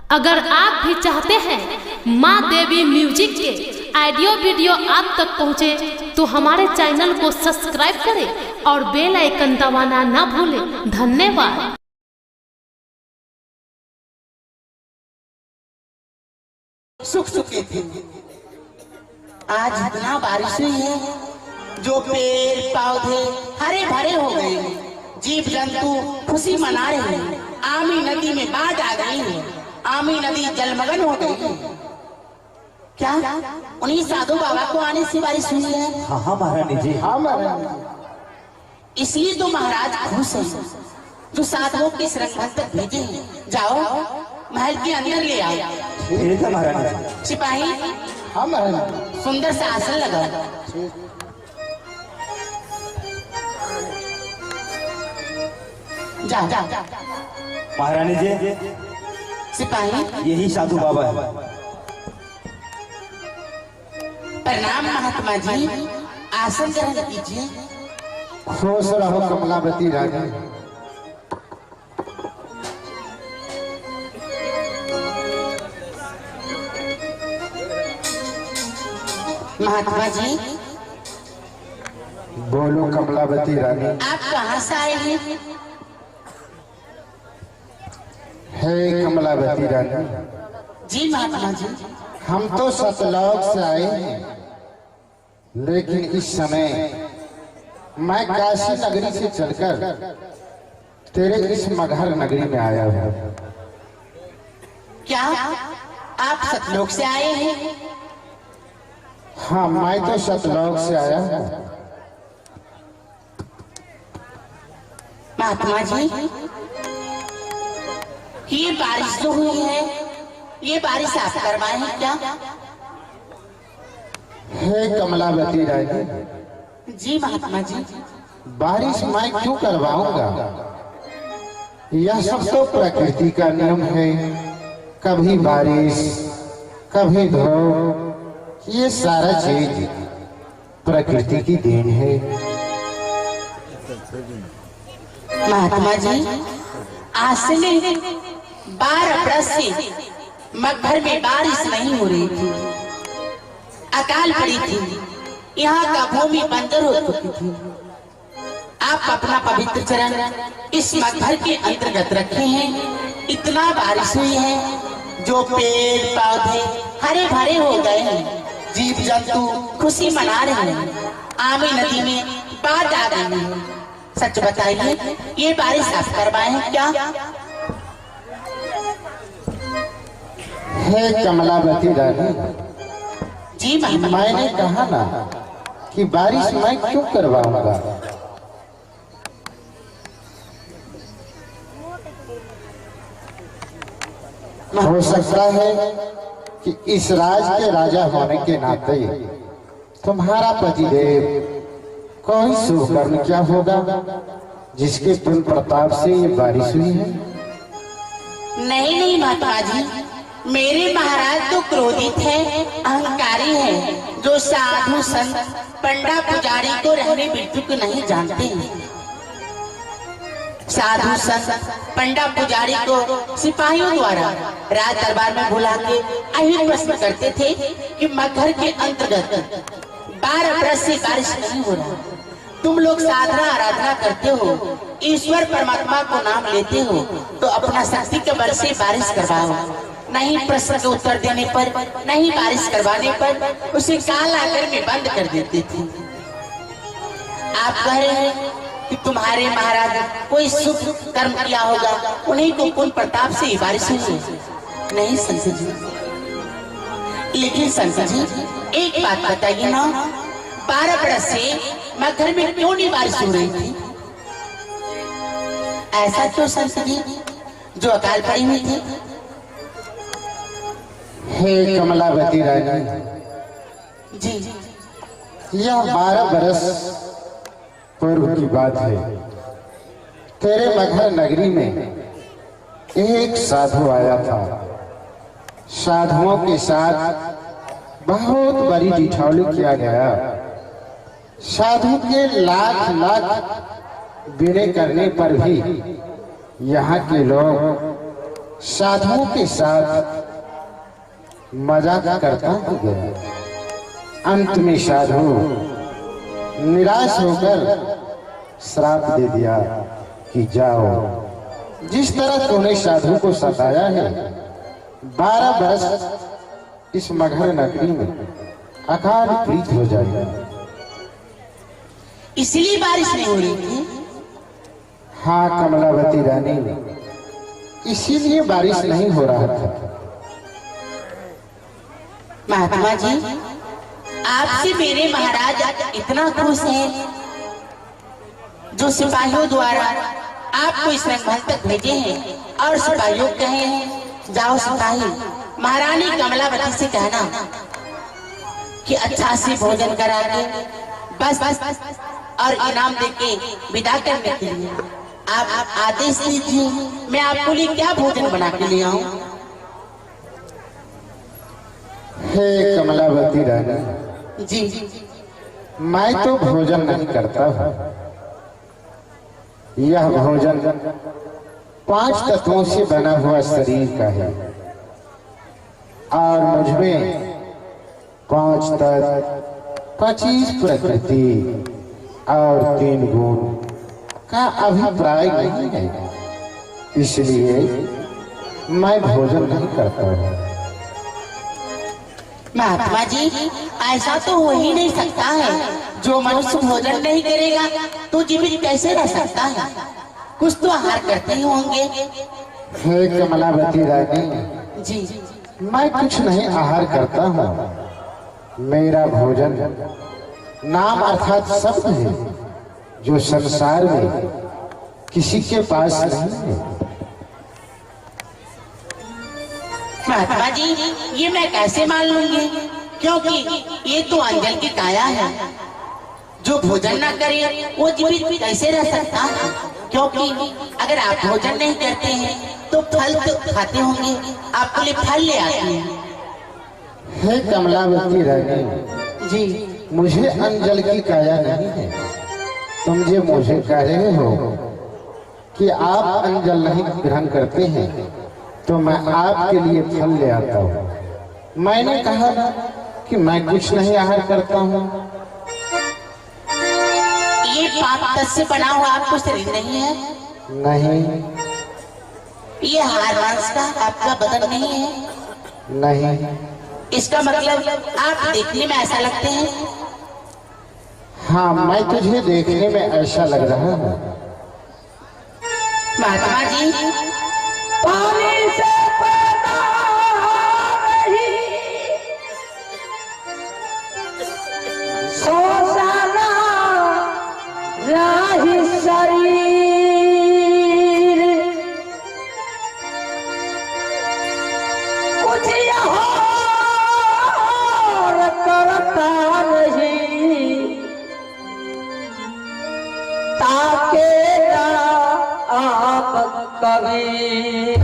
अगर आप भी चाहते हैं माँ देवी म्यूजिक के ऑडियो वीडियो आप तक पहुँचे तो हमारे चैनल को सब्सक्राइब करें और बेल आइकन दबाना ना भूलें। धन्यवाद। सुख सुखी थी। आज इतना बारिश हुई है जो पेड़ पौधे हरे भरे हो गए, जीव जंतु खुशी मना रहे हैं। आमी नदी में बाढ़ आ गई है, आमी नदी जलमग्न हो गई है। क्या उन्हीं साधु बाबा को आने से बारिश हुई है? हाँ महारानी जी, हाँ महारानी। इसलिए तो महाराज खुश है जो साधुओं के श्रृंखला तक भेजे हैं। जाओ महल के अंदर ले आओ। ठीक है महारानी। सिपाही, हाँ महारानी। सुंदर सा आसन लगाओ। जा महारानी जी, सिपाही, यही साधु बाबा है। प्रणाम महात्मा जी, आसन ग्रहण कीजिए। खुश रहो कमलावती रानी। महात्मा जी, बोलो कमलावती रानी। आप कहाँ से आए हैं? हे कमलावती रानी, जी महात्मा जी, हम तो सतलोक से आए हैं, लेकिन इस समय मैं काशी नगरी से चलकर तेरे इस मगहर नगरी में आया हूँ। क्या आप सतलोक से आए हैं? हाँ, मैं तो सतलोक से आया हूँ। महात्मा जी, ये बारिश जो हुई है, ये बारिश आप करवाए हैं क्या? हे कमलावती रानी, जी महात्मा जी, बारिश मैं क्यों करवाऊंगा? यह सब तो प्रकृति का नियम है। कभी बारिश, कभी धूप, ये सारा चीज प्रकृति की देन है। महात्मा जी, आज से 12 बरस से मगहर में बारिश नहीं हो रही थी, अकाल पड़ी थी, यहाँ का भूमि बंजर हो चुकी थी। आप अपना पवित्र चरण इस मगहर के अंतर्गत रखे हैं। इतना बारिश हुई है जो पेड़ पौधे हरे भरे हो गए हैं, जीव जंतु खुशी मना रहे हैं। आमी नदी में बाढ़ आ गई है। सच बताइए, ये बारिश आप करवाए हैं क्या? हे कमलावती रानी, जी महात्मा, मैंने कहा ना कि बारिश मैं क्यों करवाऊंगा। हो सकता है कि इस राज के राजा होने के नाते तुम्हारा पतिदेव कोई शुभ कर्म क्या होगा जिसके पुण्य प्रताप से ये बारिश हुई है। नहीं नहीं महात्मा जी, मेरे महाराज तो क्रोधित है, अहंकारी है, जो साधु संत पंडा पुजारी को रहने बिल्कुल को नहीं जानते हैं। साधु संत पंडा पुजारी को सिपाहियों द्वारा राज दरबार में बुला के यही प्रश्न करते थे कि मगहर के अंतर्गत 12 बरस से बारिश नहीं हो रहा। तुम लोग साधना आराधना करते हो, ईश्वर परमात्मा को नाम लेते हो, तो अपना शक्ति के बल से बारिश करवाओ। नहीं प्रश्न के उत्तर देने पर, नहीं बारिश करवाने पर उसे काल आकर में बंद कर देते थे। आप कह रहे हैं कि तुम्हारे महाराज कोई शुभ कर्म किया होगा, उन्हीं को पुण्य प्रताप से बारिश हुई है। नहीं संत जी, लेकिन संत जी एक बात बताइए ना, 12 बरस से मगहर में क्यों नहीं बारिश हो रही थी? ऐसा क्यों संत जी जो अकाल पड़ी हुई थी? हे कमलावती रानी, जी, यह 12 बरस पूर्व की बात है। तेरे मगहर नगरी में एक साधु आया था। साधुओं के साथ बहुत बड़ी ठिठौली किया गया। साधु के लाख लाख विनय करने पर भी यहाँ के लोग साधुओं के साथ मजाक करता ही गया। अंत में साधु निराश होकर श्राप दे दिया कि जाओ, जिस तरह तूने साधु को सताया है 12 वर्ष इस मगहर नगरी में अकाल प्रीत हो जाएगा। इसलिए बारिश नहीं हो रही थी। हाँ कमलावती रानी, इसीलिए बारिश नहीं हो रहा था। महात्मा जी, आपसे मेरे महाराज इतना खुश हैं जो सिपाहियों द्वारा आपको इस रंगमहल तक भेजे हैं और सिपाहियों कहे हैं जाओ सिपाही महारानी कमलावती से कहना कि अच्छा से भोजन करा के बस और इनाम देके विदा करने के लिए आप आदेश दीजिए, मैं आपके लिए क्या भोजन बना के ले आऊं। हे कमलावती रानी जी, मैं तो भोजन नहीं करता हूँ। यह भोजन 5 तत्वों से बना हुआ शरीर का है और मुझमें 5 तत्व 25 प्रकृति और 3 गुण का अभिप्राय नहीं है, इसलिए मैं भोजन नहीं करता हूँ। महात्मा जी, ऐसा तो हो ही नहीं सकता है। जो मनुष्य भोजन नहीं करेगा तो जीवित कैसे रह सकता है? कुछ तो आहार करते ही होंगे। हे कमलावती रानी जी, मैं कुछ नहीं आहार करता हूँ। मेरा भोजन नाम अर्थात शब्द है जो संसार में किसी के पास नहीं है। महात्मा जी, ये मैं कैसे मान लूंगी, क्योंकि ये तो अंजल की काया है। जो भोजन न करे वो जीवित कैसे रह सकता है? क्योंकि अगर आप भोजन नहीं करते हैं तो फल तो खाते होंगे, आपके लिए फल ले आते हैं। हे कमलावती रानी जी, मुझे अंजल की काया नहीं है। तुम जो मुझे कह रहे हो कि आप अंजल नहीं ग्रहण करते हैं तो मैं आपके लिए फल ले आता हूँ। मैंने कहा कि मैं कुछ नहीं आहार करता हूँ। ये पाप तत्व से बना हुआ आपको शरीर नहीं है? नहीं ये हार मांस का आपका बदन नहीं है? नहीं। इसका मतलब आप देखने में ऐसा लगते हैं? हाँ, मैं तुझे देखने में ऐसा लग रहा हूँ। महात्मा जी, पानी से पैदा नहीं सोसाना राही शरीर, कुछ यहाँ करता नहीं ताके आप कबीर।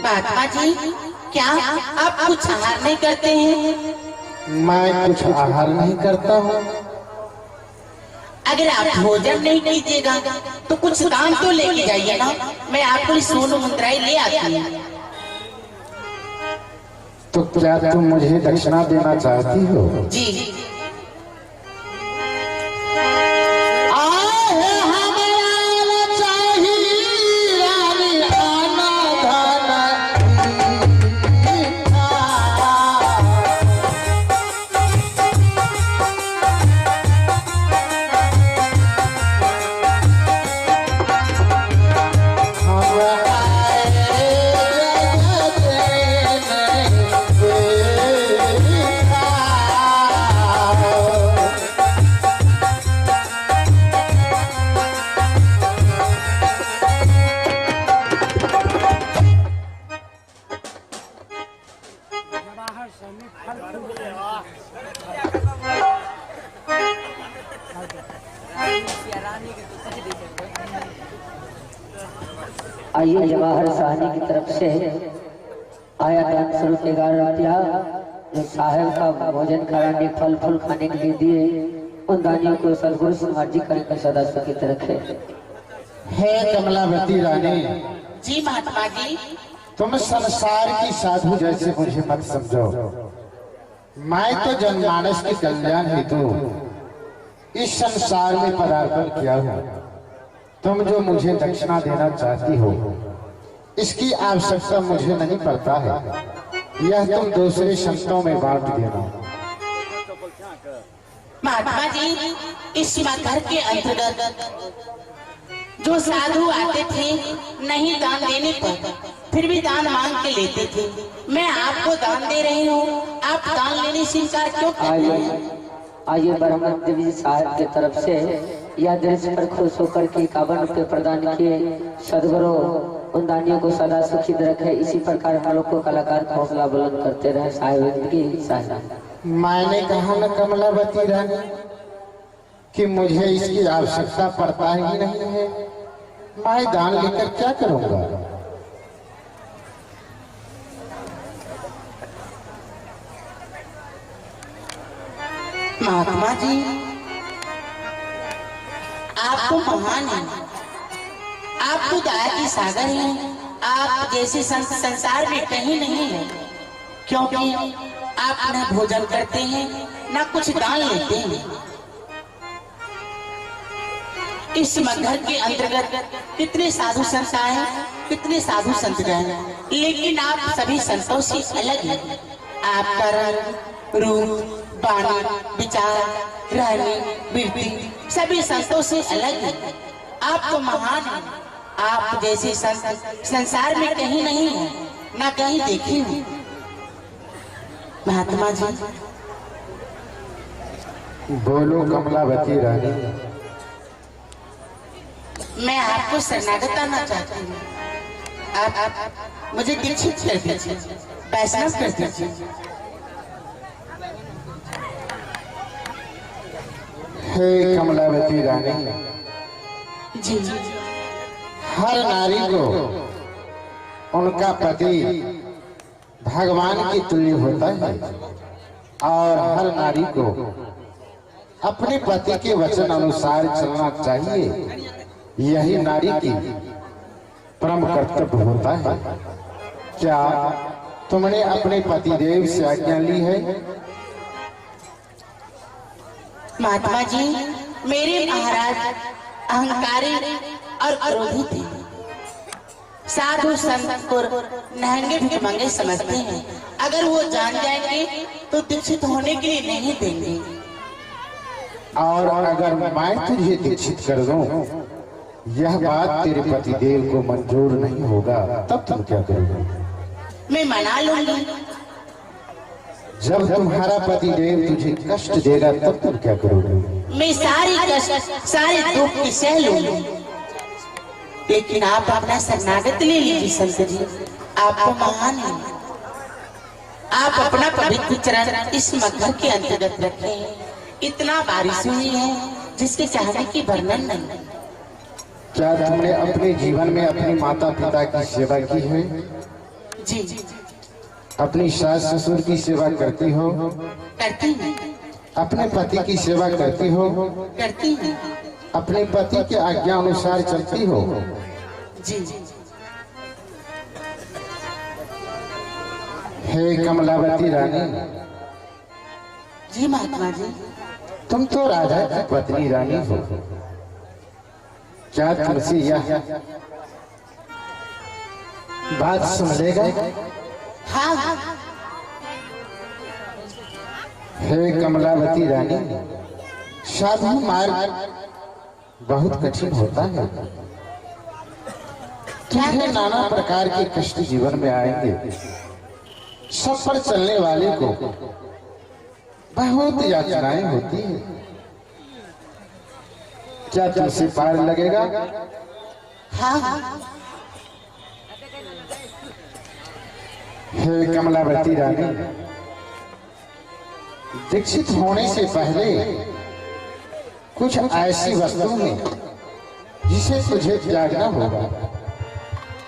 महात्मा जी, क्या आप कुछ आहार नहीं करते हैं? मैं कुछ आहार नहीं करता हूँ। अगर आप भोजन नहीं कीजिएगा तो कुछ काम तो लेके जाइए ना, मैं आपके लिए सोनू मुद्राई ले आती हूँ। तो क्या तुम मुझे दक्षिणा देना चाहती हो? जी, आइए जवाहर साहनी की तरफ से आया दान स्वरूप 11 रुपया जो साहेब का भोजन कराने फल फूल खाने के लिए दिए, उन दानियों को सदगुरु समाज जी करेंगे सदा सुखित रखे। हे कमलावती रानी, जी महात्मा जी। तुम संसार की साधु जैसे मुझे मत समझो। मैं तो जनमानस के कल्याण हेतु इस संसार में पदार्पण किया हूँ। तुम जो मुझे दक्षिणा देना चाहती हो, इसकी आवश्यकता मुझे नहीं पड़ता है। यह तुम दूसरे संतों में बांट देना। महात्मा जी, इस घर के अंतर्गत जो साधु आते थे, नहीं दान देने पर फिर भी दान मांग के लेते थे। मैं आपको दान दे रही हूँ, आप दान लेने से इनकार क्यों करते हैं? आइए ब्रह्म देवी साहब की तरफ से यह दृश्य पर खुश होकर के 51 रुपये प्रदान किए। सदगुरु उन दानियों को सदा सुखी रखे। इसी प्रकार हम लोग को कलाकार का हौसला बुलंद करते रहे। साहिब की साहिब, मैंने कहा न कमलावती रानी कि मुझे इसकी आवश्यकता पड़ता ही नहीं है। मैं दान लेकर क्या करूंगा? महात्मा जी, आप तो महान हैं, आप तो दया की सागर हैं। आप जैसे संत संसार में कहीं नहीं है, क्योंकि आप न भोजन करते हैं, न कुछ दान लेते हैं। इस घर के अंतर्गत कितने साधु संत आए, कितने साधु संत गए, लेकिन आप सभी संतों से अलग हैं। आपका रंग, रूप, वाणी, विचार, रहनी, वृत्ति सभी संतों से अलग है। आप तो महान हैं। आप जैसे संत संसार में कहीं नहीं है, न कहीं देखे हैं। महात्मा जी, बोलो कमलावती रानी। मैं आपको शरणागत आना चाहती हूँ। आप मुझे दीक्षित कर दीजिए, वैष्णव कर दीजिए। हे कमलावती रानी, जी, हर नारी को उनका पति भगवान के तुल्य होता है और हर नारी को अपने पति के वचन अनुसार चलना चाहिए। यही नारी की परम कर्तव्य होता है। क्या तुमने अपने पतिदेव से आज्ञा ली है? महात्मा जी, मेरे महाराज अहंकारी और क्रोधी थे। साधु संत को नहंगे भिखमंगे समझते हैं। अगर वो जान जाएंगे तो दीक्षित होने के लिए नहीं देंगे। और अगर मैं तुझे दीक्षित कर दूं, यह बात तेरे पतिदेव को मंजूर नहीं होगा, तब तुम क्या करोगे? मैं मना लूंगी। जब तुम्हारा पतिदेव तुझे कष्ट देगा, तब तुम क्या करोगे? मैं सारी कष्ट, सारे दुख की सह लूंगी। लेकिन आप अपना शरणागत ले लीजिए संत जी। आप तो महान हैं। आप अपना पवित्र चरण इस मगर के अंतर्गत रखें। इतना बारिश हुई है जिसके चाहने की वर्णन नहीं। क्या तुमने अपने जीवन में अपने माता पिता की सेवा की है? जी, अपनी सास ससुर की सेवा करती हो? करती हूँ। अपने पति की सेवा करती हो? करती हूँ। अपने पति के आज्ञा अनुसार चलती हो? जी, हे कमलावती रानी, जी महात्मा जी। तुम तो राजा की पत्नी रानी हो। क्या तुमसे यह बात सुन लेगा? हाँ, हाँ। हे कमलावती रानी, साधु मार्ग बहुत कठिन होता है। तुम्हें नाना प्रकार के कष्ट जीवन में आएंगे। सब पर चलने वाले को बहुत यातनाएं होती है। क्या तुमसे पार लगेगा? हाँ, हाँ। हे कमलावती रानी, दीक्षित होने से पहले कुछ ऐसी वस्तु है जिसे तुझे त्यागना होगा।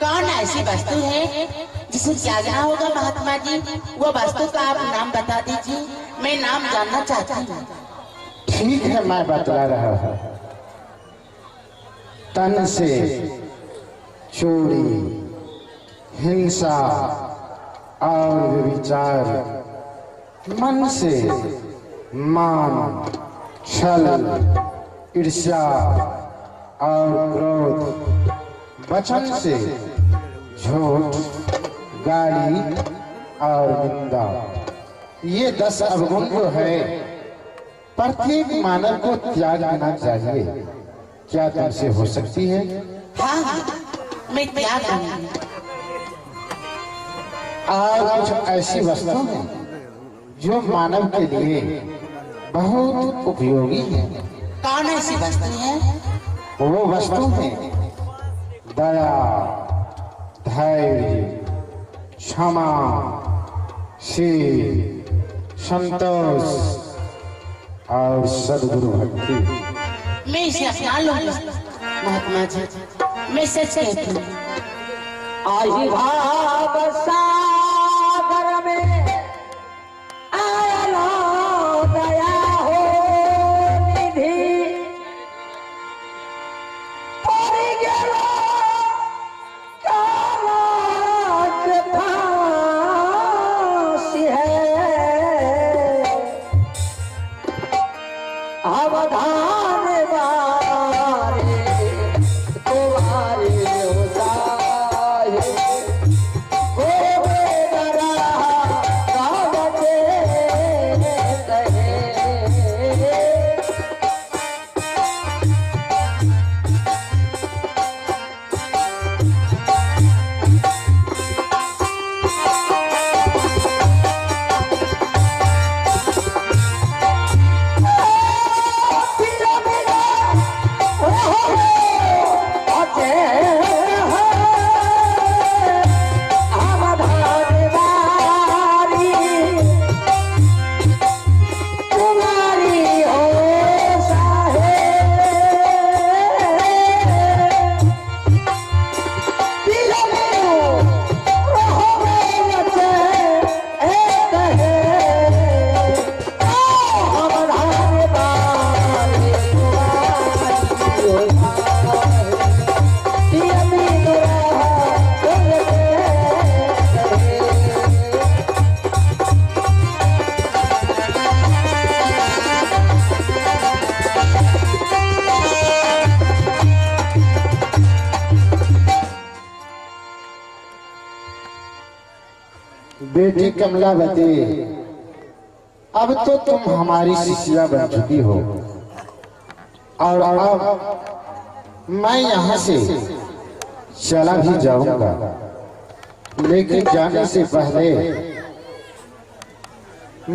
कौन ऐसी वस्तु है जिसे त्यागना होगा महात्मा जी? वो वस्तु का आप नाम बता दीजिए, मैं नाम जानना चाहती हूँ। ठीक है, मैं बतला रहा हूँ। तन से चोरी, हिंसा और व्यभिचार, मन से मान, छल, ईर्ष्या और क्रोध, वचन से झूठ, गाली और निंदा। ये 10 अवगुण जो है प्रत्येक मानव को त्याग देना चाहिए। क्या तुमसे हो सकती है? हाँ, मैं त्याग करूंगी। और कुछ ऐसी वस्तु है जो मानव के लिए बहुत उपयोगी है। कौन ऐसी वस्तु है? वो वस्तु है दया, धैर्य, क्षमा, शील, संतोष और सद्गुरु भक्ति। मैं इसे अपना लूंगी महात्मा जी, मैं सच कहती हूँ। आई भाव सागर में आया दया हो निधि, पड़ी गेलो कालक फांसी है, अवधान बारे तुम्हारे होता है, ओ बेदरा कागजे कहे। बेटी कमलावती, अब तो तुम हमारी शिष्या बन चुकी हो और अब मैं यहाँ से चला भी जाऊंगा, लेकिन जाने से पहले